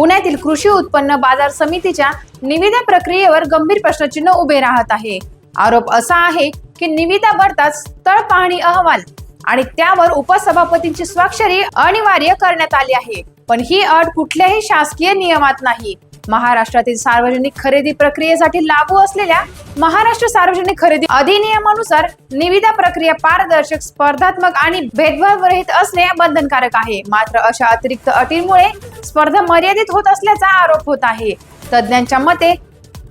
पुण्यातील कृषी उत्पन्न बाजार समितीच्या निविदा प्रक्रियेवर गंभीर प्रश्नचिन्ह उभे राहत आहे। आरोप असा आहे की निविदा भरताच स्थळ पाहणी अहवाल आणि त्यावर उपसभापतींची स्वाक्षरी अनिवार्य करण्यात आली आहे, पण ही अट कुठल्याही शासकीय नियमात नाही। महाराष्ट्रातील सार्वजनिक खरेदी प्रक्रियेसाठी लागू असलेल्या महाराष्ट्र सार्वजनिक खरेदी अधिनियमानुसार निविदा प्रक्रिया पारदर्शक, स्पर्धात्मक आणि भेदभावरहित असणे बंधनकारक आहे। मात्र अशा अतिरिक्त अटींमुळे स्पर्धा मर्यादित होत असल्याचा आरोप होत आहे। तज्ञांच्या मते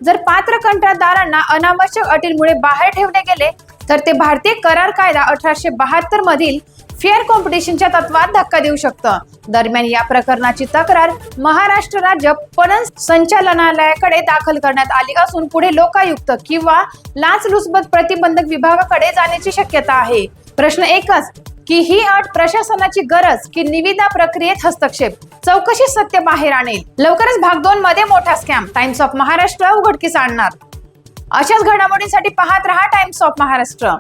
जर पात्र कंत्राटदारांना अनावश्यक अटींमुळे बाहेर ठेवले गेले तर ते भारतीय करार कायदा 1872 मधील फेअर कॉम्पिटिशनच्या तत्वात धक्का देऊ शकतं। दरम्यान या प्रकरणाची तक्रार महाराष्ट्र राज्य पणन संचालनालयाकडे दाखल करण्यात आली असून पुढे लोकायुक्त किंवा लाचलुचपत प्रतिबंधक विभागाकडे जाण्याची शक्यता आहे। प्रश्न एकच की ही अट प्रशासनाची गरज की निविदा प्रक्रियेत हस्तक्षेप? चौकशी सत्य बाहेर आणेल। लवकरच भाग 2 मध्ये मोठा स्कॅम, टाइम्स ऑफ महाराष्ट्र उघडकीस आणणार। अशाच घडामोडींसाठी पाहत रहा times of Maharashtra.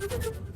Thank you.